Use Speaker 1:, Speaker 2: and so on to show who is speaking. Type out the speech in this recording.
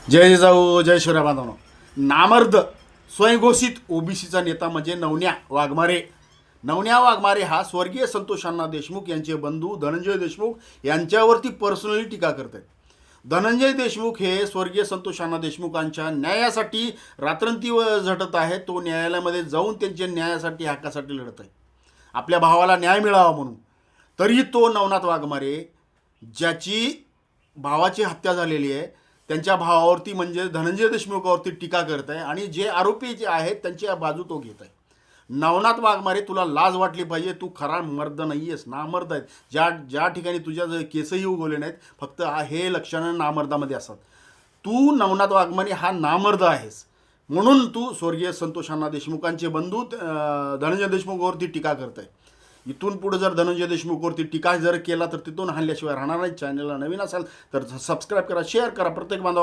Speaker 1: जय जिजाऊ जय शिवराय बांधवनो. नामर्द स्वयंघोषित ओबीसीचा नेता म्हणजे नवन्या वाघमारे. नवन्या वाघमारे हा स्वर्गीय संतोष अण्णा देशमुख यांचे बंधू धनंजय देशमुख यांच्यावरती पर्सनली टीका करत आहेत. धनंजय देशमुख हे स्वर्गीय संतोष अण्णा देशमुखांच्या न्यायासाठी रात्रंतीवर झटत आहेत. तो न्यायालयामध्ये जाऊन त्यांच्या न्यायासाठी हक्कासाठी लढत आहे, आपल्या भावाला न्याय मिळावा म्हणून. तरी तो नवनाथ वाघमारे ज्याची भावाची हत्या झालेली आहे त्यांच्या भावावरती म्हणजे धनंजय देशमुखावरती टीका करत आहे आणि जे आरोपी जे आहेत त्यांची बाजू तो घेत आहे. नवनाथ वाघमारे, तुला लाज वाटली पाहिजे. तू खरा मर्द नाही आहेस, नामर्द आहेत. ज्या ठिकाणी तुझ्या केसही उगवले नाहीत, फक्त हे लक्षणं नामर्दामध्ये असतात. तू नवनाथ वाघमारे हा नामर्द आहेस, म्हणून तू स्वर्गीय संतोष अण्णा देशमुखांचे बंधू धनंजय देशमुखावरती टीका करत आहे. इथून पुढे जर धनंजय देशमुखवरती टीका जर केला तर तिथून हल्ल्याशिवाय राहणार नाही. चॅनलला नवीन असाल तर सबस्क्राईब करा, शेअर करा. प्रत्येक बांधव